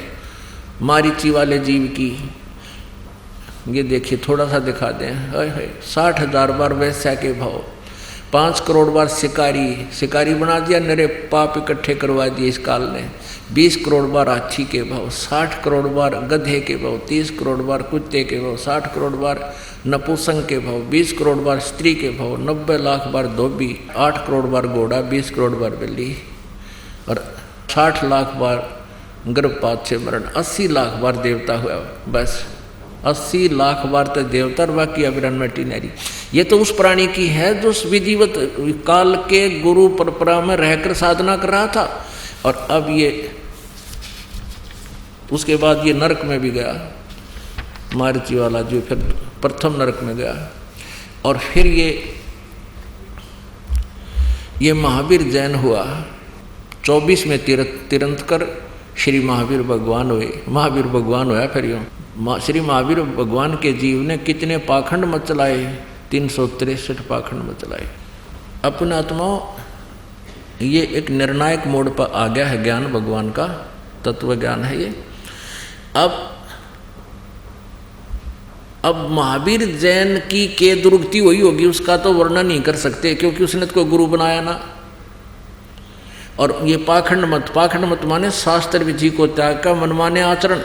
मारीची वाले जीव की। ये देखिए, थोड़ा सा दिखा दें। 60,000 बार वैश्या के भाव, 5 करोड़ बार शिकारी बना दिया, नरे पाप इकट्ठे करवा दिए इस काल ने। 20 करोड़ बार हाथी के भाव, 60 करोड़ बार गधे के भाव, 30 करोड़ बार कुत्ते के भाव, 60 करोड़ बार नपुंसक के भाव, 20 करोड़ बार स्त्री के भाव, 90 लाख बार धोबी, 8 करोड़ बार घोड़ा, 20 करोड़ बार बिल्ली, और 60 लाख बार गर्भपात से मरण, 80 लाख बार देवता हुआ। बस 80 लाख बार तो देवता, और बाकी अविरन में टिनरी। ये तो उस प्राणी की है जो विधिवत काल के गुरु परंपरा में रहकर साधना कर रहा था। और अब ये उसके बाद ये नरक में भी गया, मारीची वाला जो फिर प्रथम नरक में गया। और फिर ये महावीर जैन हुआ। 24 में तीर्थंकर श्री महावीर भगवान हुए। महावीर भगवान हुआ फिर यूँ श्री महावीर भगवान के जीव ने कितने पाखंड मत चलाए, 363 पाखंड मत चलाए। अपने आत्माओं, ये एक निर्णायक मोड़ पर आ गया है ज्ञान, भगवान का तत्व ज्ञान है ये। अब महावीर जैन की के दुर्गति हुई होगी, उसका तो वर्णन नहीं कर सकते, क्योंकि उसने तो कोई गुरु बनाया ना। और ये पाखंड मत माने शास्त्र विधि को त्याग का मनमाने आचरण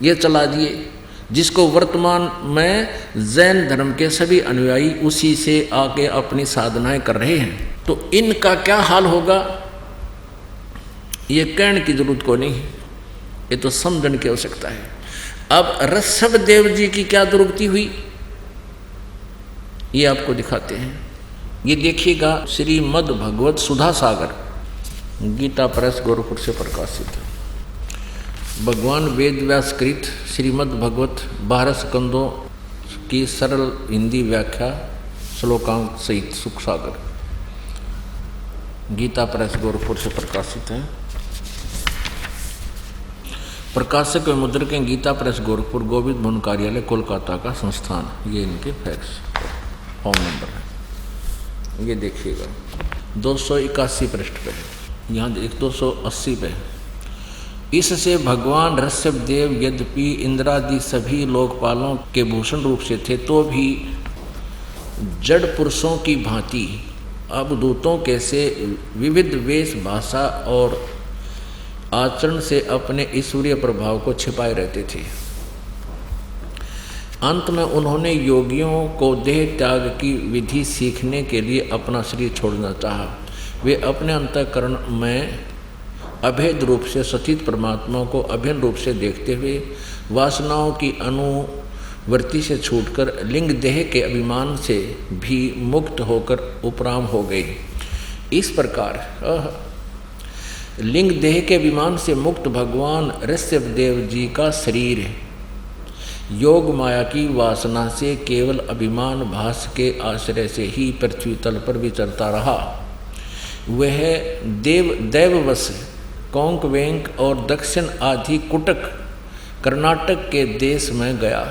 ये चला दिए, जिसको वर्तमान में जैन धर्म के सभी अनुयायी उसी से आके अपनी साधनाएं कर रहे हैं। तो इनका क्या हाल होगा ये कहने की जरूरत को नहीं, ये तो समझने की आवश्यकता है। अब ऋषभ देव जी की क्या दुर्गति हुई ये आपको दिखाते हैं। ये देखिएगा, श्रीमद् भगवत सुधा सागर, गीता प्रेस गोरखपुर से प्रकाशित है। भगवान वेद व्यास कृत श्रीमद् भगवत 12 स्कंदों की सरल हिंदी व्याख्या श्लोकांक सहित सुख सागर, गीता प्रेस गोरखपुर से प्रकाशित है। प्रकाशक एवं मुद्रक हैं गीता प्रेस गोरखपुर, गोविंद भवन कार्यालय कोलकाता का संस्थान। ये इनके फैक्स फोन नंबर है। ये देखिएगा 281 पृष्ठ पे, यहाँ 280 पे। इससे भगवान ऋषभ देव यद्यपि इंद्रादि सभी लोकपालों के भूषण रूप से थे, तो भी जड़ पुरुषों की भांति अवधूतों के से विविध वेश, भाषा और आचरण से अपने ईश्वरीय प्रभाव को छिपाए रहते थे। अंत में उन्होंने योगियों को देह त्याग की विधि सीखने के लिए अपना शरीर छोड़ना चाहा। वे अपने अंतःकरण में अभेद रूप से सचित परमात्मा को अभिन्न रूप से देखते हुए वासनाओं की अनुवृत्ति से छूटकर लिंग देह के अभिमान से भी मुक्त होकर उपराम हो गए। इस प्रकार लिंग देह के अभिमान से मुक्त भगवान ऋषभ देव जी का शरीर योग माया की वासना से केवल अभिमान भास के आश्रय से ही पृथ्वी तल पर विचरता रहा। वह दैववश कोंक वेंक और दक्षिण आदि कुटक कर्नाटक के देश में गया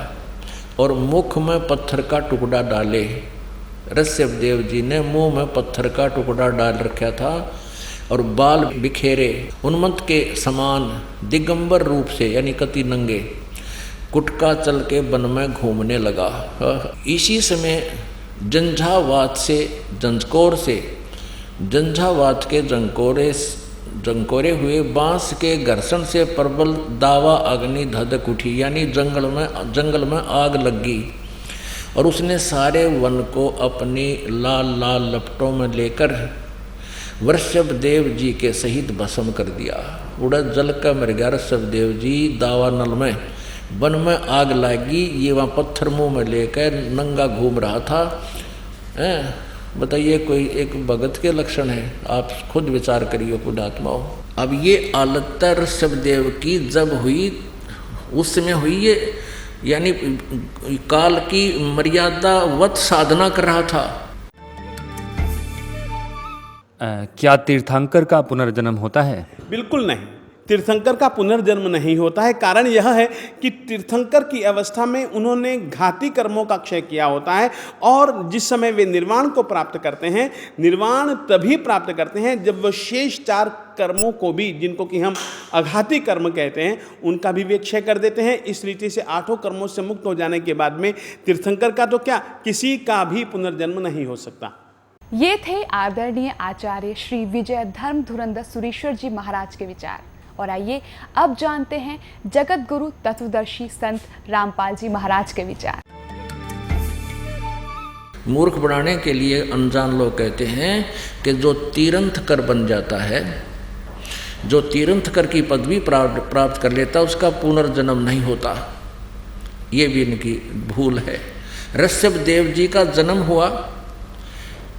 और मुख में पत्थर का टुकड़ा डाले। ऋषभ देव जी ने मुंह में पत्थर का टुकड़ा डाल रखा था और बाल बिखेरे उन्मत्त के समान दिगंबर रूप से यानी कति नंगे कुटका चल के वन में घूमने लगा। इसी समय झंझावात के जंकोरे हुए बांस के घर्षण से प्रबल दावा अग्नि धधक उठी, यानी जंगल में आग लग गई और उसने सारे वन को अपनी लाल लाल लपटों में लेकर वृषभ देव जी के सहित भस्म कर दिया। उड़ा जल का मर गया वृषभ देव जी दावानल में। वन में आग लगी, ये वहाँ पत्थर मुंह में लेकर नंगा घूम रहा था। बताइए कोई एक भगत के लक्षण है? आप खुद विचार करिए पुण्यात्माओं। अब ये हालत ऋषभ देव की जब हुई, उस समय हुई ये, यानी काल की मर्यादा वत साधना कर रहा था। क्या तीर्थंकर का पुनर्जन्म होता है? बिल्कुल नहीं, तीर्थंकर का पुनर्जन्म नहीं होता है। कारण यह है कि तीर्थंकर की अवस्था में उन्होंने घाती कर्मों का क्षय किया होता है, और जिस समय वे निर्वाण को प्राप्त करते हैं, निर्वाण तभी प्राप्त करते हैं जब वह शेष 4 कर्मों को भी, जिनको कि हम अघाती कर्म कहते हैं, उनका भी वे क्षय कर देते हैं। इस रीति से 8 कर्मों से मुक्त हो जाने के बाद में तीर्थंकर का तो क्या, किसी का भी पुनर्जन्म नहीं हो सकता। ये थे आदरणीय आचार्य श्री विजय धर्म धुरंधर सुरेश्वर जी महाराज के विचार। और आइए अब जानते हैं जगत गुरु तत्वदर्शी संत रामपाल जी महाराज के विचार। मूर्ख बनाने के लिए अनजान लोग कहते हैं कि जो तीर्थंकर बन जाता है, जो तीर्थंकर की पदवी प्राप्त कर लेता, उसका पुनर्जन्म नहीं होता। ये भी इनकी भूल है। ऋषभ देव जी का जन्म हुआ,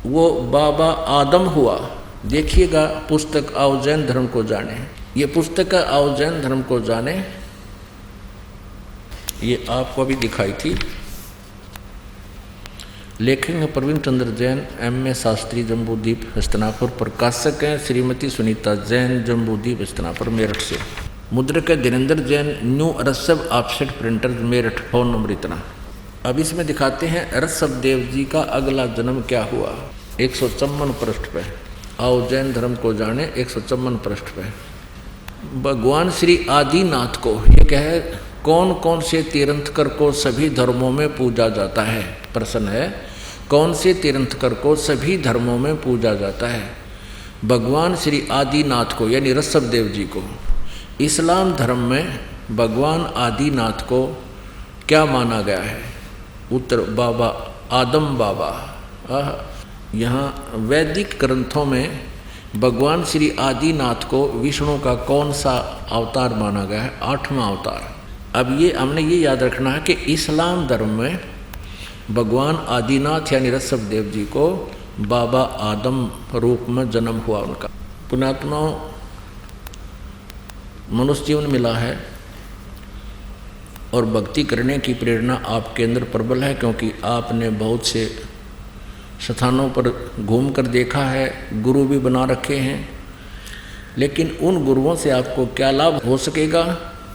वो बाबा आदम हुआ। देखिएगा पुस्तक आओ जैन धर्म को जाने, ये पुस्तक आओ जैन धर्म को जाने, ये आपको अभी दिखाई थी। लेखक हैं प्रवीण चंद्र जैन, M.A. शास्त्री, जम्बूद्वीप हस्तनापुर। प्रकाशक हैं श्रीमती सुनीता जैन, जम्बूद्वीप हस्तनापुर मेरठ से। मुद्रक है Dhirendra Jain, new Rishabh offset printer Meerut. Phone number इतना। अब इसमें दिखाते हैं ऋषभ देव जी का अगला जन्म क्या हुआ। 154 पृष्ठ पे आओ जैन धर्म को जाने, 154 पृष्ठ पे। भगवान श्री आदिनाथ को, ये क्या है, कौन कौन से तीर्थंकर को सभी धर्मों में पूजा जाता है? प्रश्न है, कौन से तीर्थंकर को सभी धर्मों में पूजा जाता है? भगवान श्री आदिनाथ को, यानी ऋषभ देव जी को। इस्लाम धर्म में भगवान आदिनाथ को क्या माना गया है? उत्तर बाबा आदम बाबा। यहाँ वैदिक ग्रंथों में भगवान श्री आदिनाथ को विष्णु का कौन सा अवतार माना गया है? 8वां अवतार। अब ये हमने ये याद रखना है कि इस्लाम धर्म में भगवान आदिनाथ यानी ऋषभ देव जी को बाबा आदम रूप में जन्म हुआ उनका। पुण्यात्माओं, मनुष्य जीवन मिला है और भक्ति करने की प्रेरणा आपके अंदर प्रबल है, क्योंकि आपने बहुत से स्थानों पर घूमकर देखा है, गुरु भी बना रखे हैं। लेकिन उन गुरुओं से आपको क्या लाभ हो सकेगा,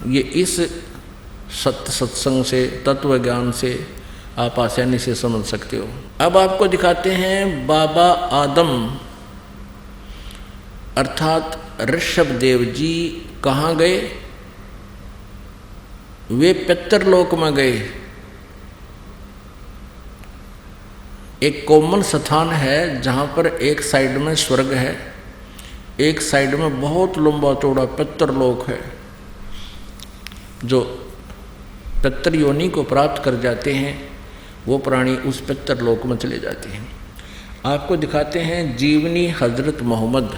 ये इस सत्संग से, तत्व ज्ञान से आप आसानी से समझ सकते हो। अब आपको दिखाते हैं बाबा आदम अर्थात ऋषभ देव जी कहाँ गए? वे पितरलोक में गए। एक कॉमन स्थान है जहाँ पर एक साइड में स्वर्ग है, एक साइड में बहुत लंबा चौड़ा पितरलोक है। जो पितर योनि को प्राप्त कर जाते हैं वो प्राणी उस पितरलोक में चले जाते हैं। आपको दिखाते हैं जीवनी हजरत मोहम्मद।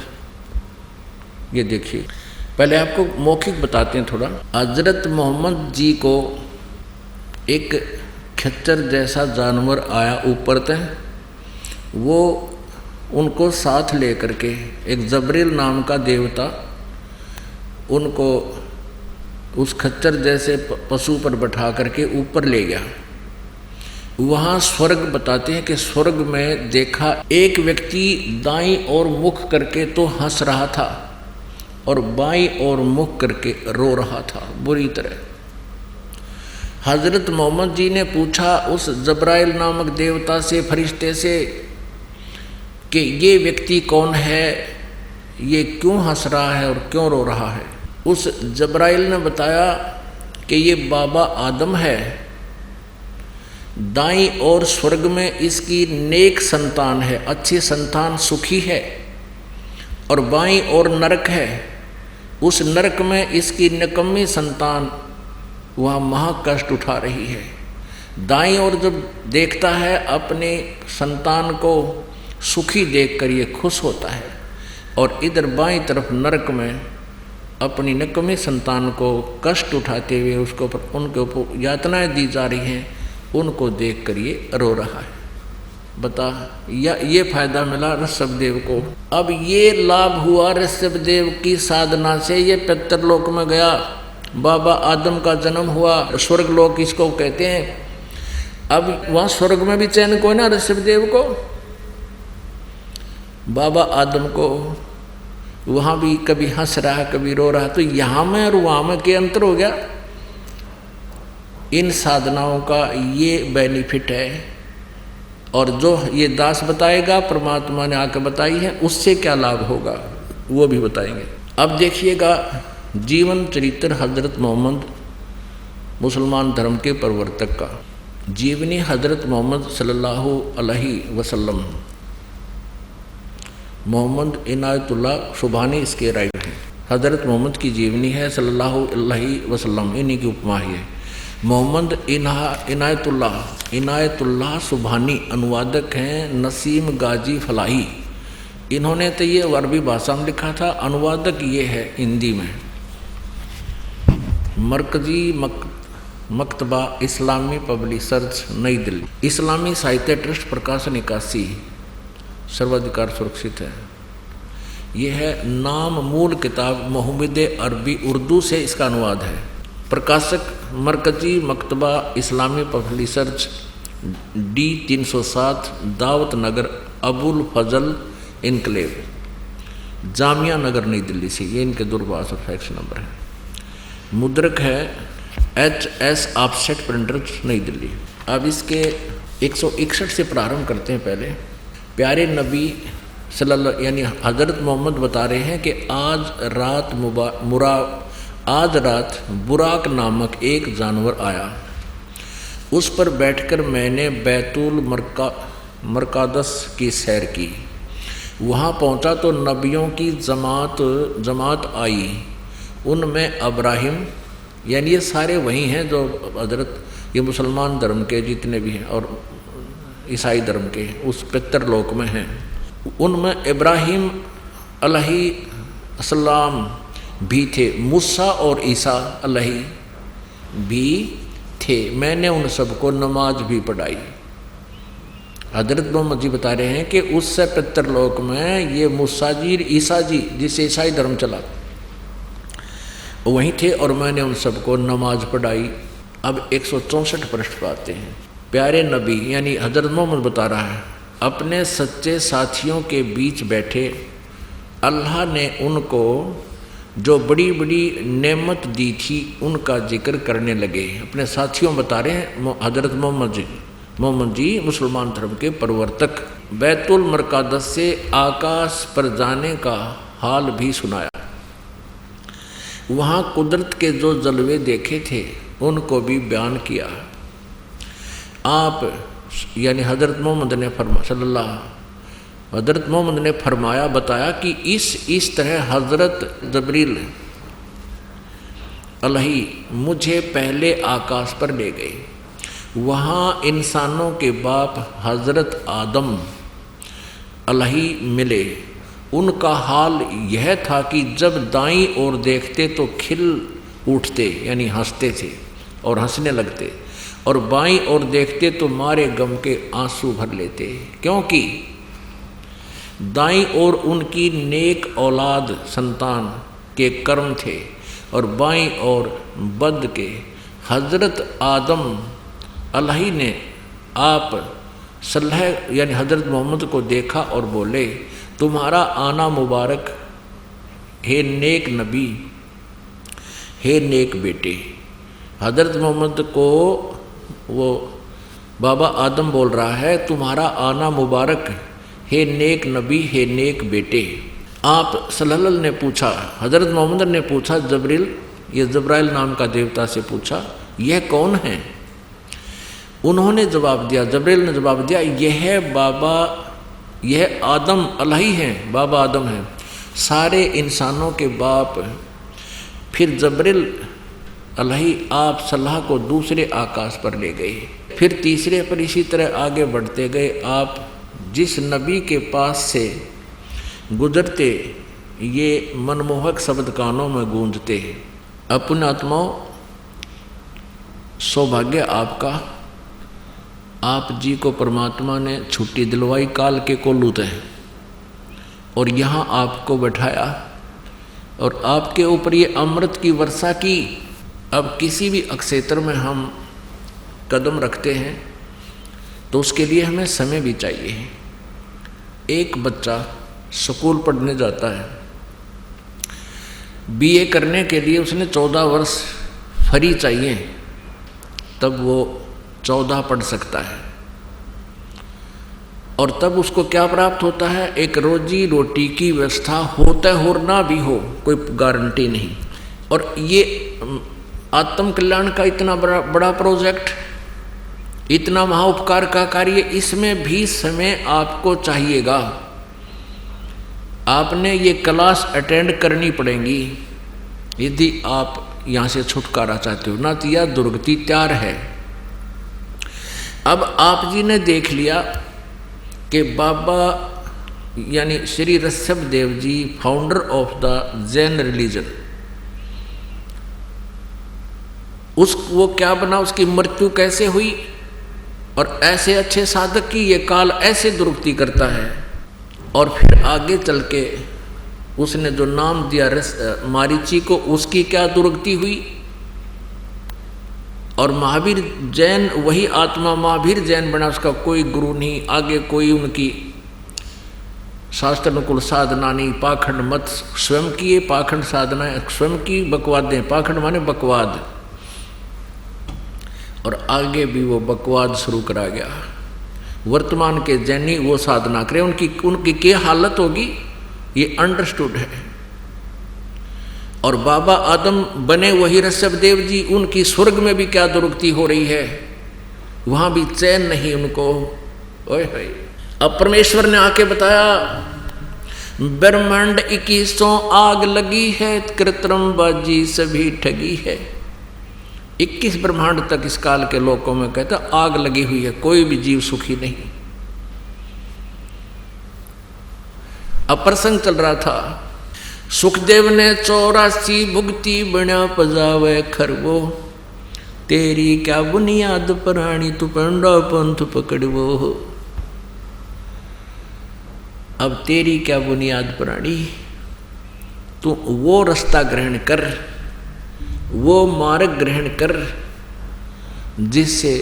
ये देखिए, पहले आपको मौखिक बताते हैं थोड़ा। हजरत मोहम्मद जी को एक खच्चर जैसा जानवर आया ऊपर तक, वो उनको साथ लेकर के, एक जबरील नाम का देवता उनको उस खच्चर जैसे पशु पर बैठा करके ऊपर ले गया। वहाँ स्वर्ग बताते हैं कि स्वर्ग में देखा एक व्यक्ति दाईं ओर मुख करके तो हंस रहा था और बाईं ओर मुख करके रो रहा था बुरी तरह। हजरत मोहम्मद जी ने पूछा उस जबराइल नामक देवता से, फरिश्ते से, कि ये व्यक्ति कौन है, ये क्यों हंस रहा है और क्यों रो रहा है। उस जबराइल ने बताया कि ये बाबा आदम है, दाईं ओर स्वर्ग में इसकी नेक संतान है, अच्छी संतान सुखी है, और बाईं ओर नरक है, उस नरक में इसकी निकम्मी संतान वहाँ महाकष्ट उठा रही है। दाईं ओर जब देखता है अपने संतान को सुखी देखकर ये खुश होता है, और इधर बाईं तरफ नरक में अपनी निकम्मी संतान को कष्ट उठाते हुए उसको उनके ऊपर यातनाएं दी जा रही हैं, उनको देखकर ये रो रहा है। बता, या ये फायदा मिला ऋषभदेव को। अब ये लाभ हुआ ऋषभदेव की साधना से, ये पितरलोक में गया, बाबा आदम का जन्म हुआ, स्वर्ग लोक इसको कहते हैं। अब वहाँ स्वर्ग में भी चैन को ना ऋषभदेव को, बाबा आदम को, वहाँ भी कभी हंस रहा है कभी रो रहा है। तो यहाँ में और वहाँ में क्या अंतर हो गया? इन साधनाओं का ये बेनिफिट है, और जो ये दास बताएगा, परमात्मा ने आकर बताई है, उससे क्या लाभ होगा वो भी बताएंगे। अब देखिएगा जीवन चरित्र हजरत मोहम्मद मुसलमान धर्म के प्रवर्तक का। जीवनी हजरत मोहम्मद सल्लल्लाहु अलैहि वसल्लम, मोहम्मद इनायतुल्लाह सुबहानी इसके राइटर हैं। हजरत मोहम्मद की जीवनी है सल्लल्लाहु अलैहि वसल्लम, इन्हीं की उपमा है। मोहम्मद इनायतुल्लाह सुबहानी अनुवादक हैं नसीम गाजी फलाही। इन्होंने तो ये अरबी भाषा में लिखा था, अनुवादक ये है हिंदी में। मरकजी मकतबा इस्लामी पब्लिशर्स नई दिल्ली, इस्लामी साहित्य ट्रस्ट प्रकाशन 81, सर्वाधिकार सुरक्षित है। यह है नाम मूल किताब मोहम्मद अरबी उर्दू से इसका अनुवाद है। प्रकाशक मरकजी मकतबा इस्लामी पब्लिशर्स D 307 दावत नगर अबुल फजल इनकलेव जामिया नगर नई दिल्ली से, ये इनके दूरभाष और फैक्स नंबर है। मुद्रक है HS ऑफसेट प्रिंटर्स नई दिल्ली। अब इसके 161 से प्रारंभ करते हैं। पहले प्यारे नबी सल्लल्लाहु यानी हज़रत मोहम्मद बता रहे हैं कि आज रात बुराक नामक एक जानवर आया, उस पर बैठकर मैंने बैतुल मरकादस की सैर की। वहाँ पहुँचा तो नबियों की जमात आई, उनमें अब्राहिम, यानी ये सारे वही हैं जो हजरत ये मुसलमान धर्म के जितने भी हैं और ईसाई धर्म के उस पितरलोक में हैं। उनमें इब्राहिम अलैहिस्सलाम भी थे, मूसा और ईसा अलैहि भी थे। मैंने उन सबको नमाज भी पढ़ाई। हजरत मोहम्मद जी बता रहे हैं कि उससे पितरलोक में ये मूसा जी ईसा जी जिससे ईसाई धर्म चला वहीं थे, और मैंने उन सबको नमाज पढ़ाई। अब 164 पृष्ठ पर आते हैं। प्यारे नबी यानी हजरत मोहम्मद बता रहा है, अपने सच्चे साथियों के बीच बैठे अल्लाह ने उनको जो बड़ी बड़ी नेमत दी थी उनका जिक्र करने लगे। अपने साथियों बता रहे हैं हजरत मोहम्मद जी मुसलमान धर्म के प्रवर्तक। बैतुल मरकादस से आकाश पर जाने का हाल भी सुनाया। वहाँ कुदरत के जो जलवे देखे थे उनको भी बयान किया। आप यानी हजरत मोहम्मद ने फरमाया बताया कि इस तरह हजरत जबरील अलैहि मुझे पहले आकाश पर ले गए। वहाँ इंसानों के बाप हजरत आदम अलैहि मिले। उनका हाल यह था कि जब दाईं ओर देखते तो खिल उठते यानी हंसते थे और हंसने लगते, और बाईं ओर देखते तो मारे गम के आंसू भर लेते, क्योंकि दाईं ओर उनकी नेक औलाद संतान के कर्म थे और बाईं ओर बद के। हजरत आदम अलैहि ने आप सल्लल्लाहु यानी हजरत मोहम्मद को देखा और बोले, तुम्हारा आना मुबारक हे नेक नबी, हे नेक बेटे। हजरत मोहम्मद को वो बाबा आदम बोल रहा है, तुम्हारा आना मुबारक हे नेक नबी, हे नेक बेटे। आप सल्लल्लाहु ने पूछा, हजरत मोहम्मद ने पूछा जबरील, ये जब्राइल नाम का देवता से पूछा, यह कौन है? उन्होंने जवाब दिया, जबरील ने जवाब दिया, यह आदम अलैहि हैं, बाबा आदम हैं, सारे इंसानों के बाप। फिर जबरील अलैहि आप सल्लल्लाहु को दूसरे आकाश पर ले गए। फिर तीसरे पर इसी तरह आगे बढ़ते गए। आप जिस नबी के पास से गुजरते ये मनमोहक शब्द कानों में गूंजते। अपने आत्माओं, सौभाग्य आपका, आप जी को परमात्मा ने छुट्टी दिलवाई काल के कोल्लू तय और यहाँ आपको बैठाया और आपके ऊपर ये अमृत की वर्षा की। अब किसी भी अक्षेत्र में हम कदम रखते हैं तो उसके लिए हमें समय भी चाहिए। एक बच्चा स्कूल पढ़ने जाता है, बीए करने के लिए उसने 14 वर्ष फ्री चाहिए, तब वो 14 पढ़ सकता है और तब उसको क्या प्राप्त होता है? एक रोजी रोटी की व्यवस्था होता है और ना भी हो, कोई गारंटी नहीं। और ये आत्म कल्याण का इतना बड़ा प्रोजेक्ट, इतना महाउपकार का कार्य, इसमें भी समय आपको चाहिएगा। आपने ये क्लास अटेंड करनी पड़ेगी यदि आप यहाँ से छुटकारा चाहते हो, ना तो यह दुर्गति तैयार है। अब आप जी ने देख लिया कि बाबा यानी Shri Rishabh Dev ji, founder of the Jain religion, वो क्या बना, उसकी मृत्यु कैसे हुई और ऐसे अच्छे साधक की ये काल ऐसे दुर्गति करता है। और फिर आगे चल के उसने जो नाम दिया मारीची को, उसकी क्या दुर्गति हुई। और महावीर जैन, वही आत्मा महावीर जैन बना, उसका कोई गुरु नहीं, आगे कोई उनकी शास्त्र अनुकूल साधना नहीं, पाखंड मत स्वयं की, ये पाखंड साधना स्वयं की, बकवादें, पाखंड माने बकवाद, और आगे भी वो बकवाद शुरू करा गया। वर्तमान के जैनी वो साधना करें, उनकी क्या हालत होगी ये अंडरस्टूड है। और बाबा आदम बने वही ऋषभ देव जी, उनकी स्वर्ग में भी क्या दुर्गति हो रही है, वहां भी चैन नहीं उनको। ओए होए, अब परमेश्वर ने आके बताया ब्रह्मांड 2100 आग लगी है, कृत्रिम बाजी सभी ठगी है। 21 ब्रह्मांड तक इस काल के लोकों में कहता आग लगी हुई है, कोई भी जीव सुखी नहीं। अब प्रसंग चल रहा था, सुखदेव ने 84 भुगती बना पजावे खरवो, तेरी क्या बुनियाद प्राणी तू पंडा पंथ पकड़वो। अब तेरी क्या बुनियाद प्राणी, तू वो रास्ता ग्रहण कर, वो मार्ग ग्रहण कर जिससे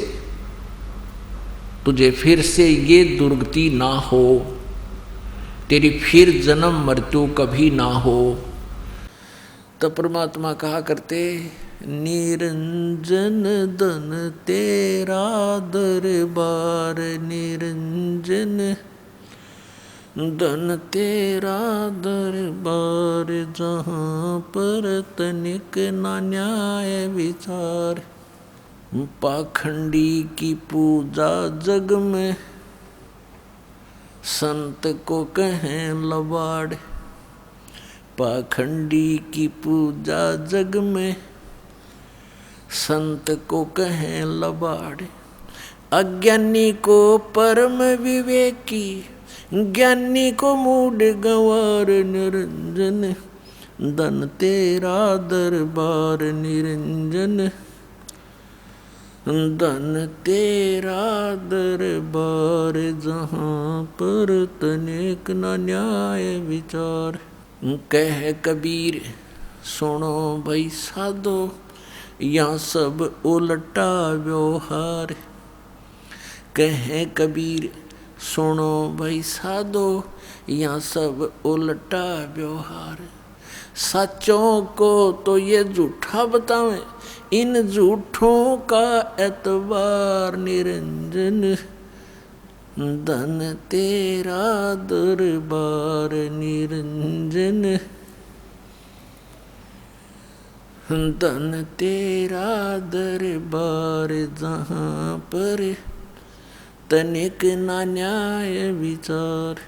तुझे फिर से ये दुर्गति ना हो, तेरी फिर जन्म मृत्यु कभी ना हो। तो परमात्मा कहा करते, निरंजन धन तेरा दरबार, निरंजन धन तेरा दरबार, जहाँ पर तनिक ना न्याय विचार। पाखंडी की पूजा जग में, संत को कहें लबाड़। पाखंडी की पूजा जग में, संत को कहें लबाड़। अज्ञानी को परम विवेकी, ज्ञानी को मूड गंवार। निरंजन धन तेरा दरबार, निरंजन धन तेरा दरबार, जहाँ पर तनिक न न्याय विचार। कह कबीर सुनो भाई साधो, यहाँ सब उल्टा व्यवहार। कह कबीर सुनो भाई साधो, यहाँ सब उल्टा व्यवहार। सच्चों को तो ये झूठा बतावें, इन झूठों का एतबार। निरंजन धन तेरा दरबार, निरंजन धन तेरा दरबार, जहाँ पर तनिक ना न्याय विचार।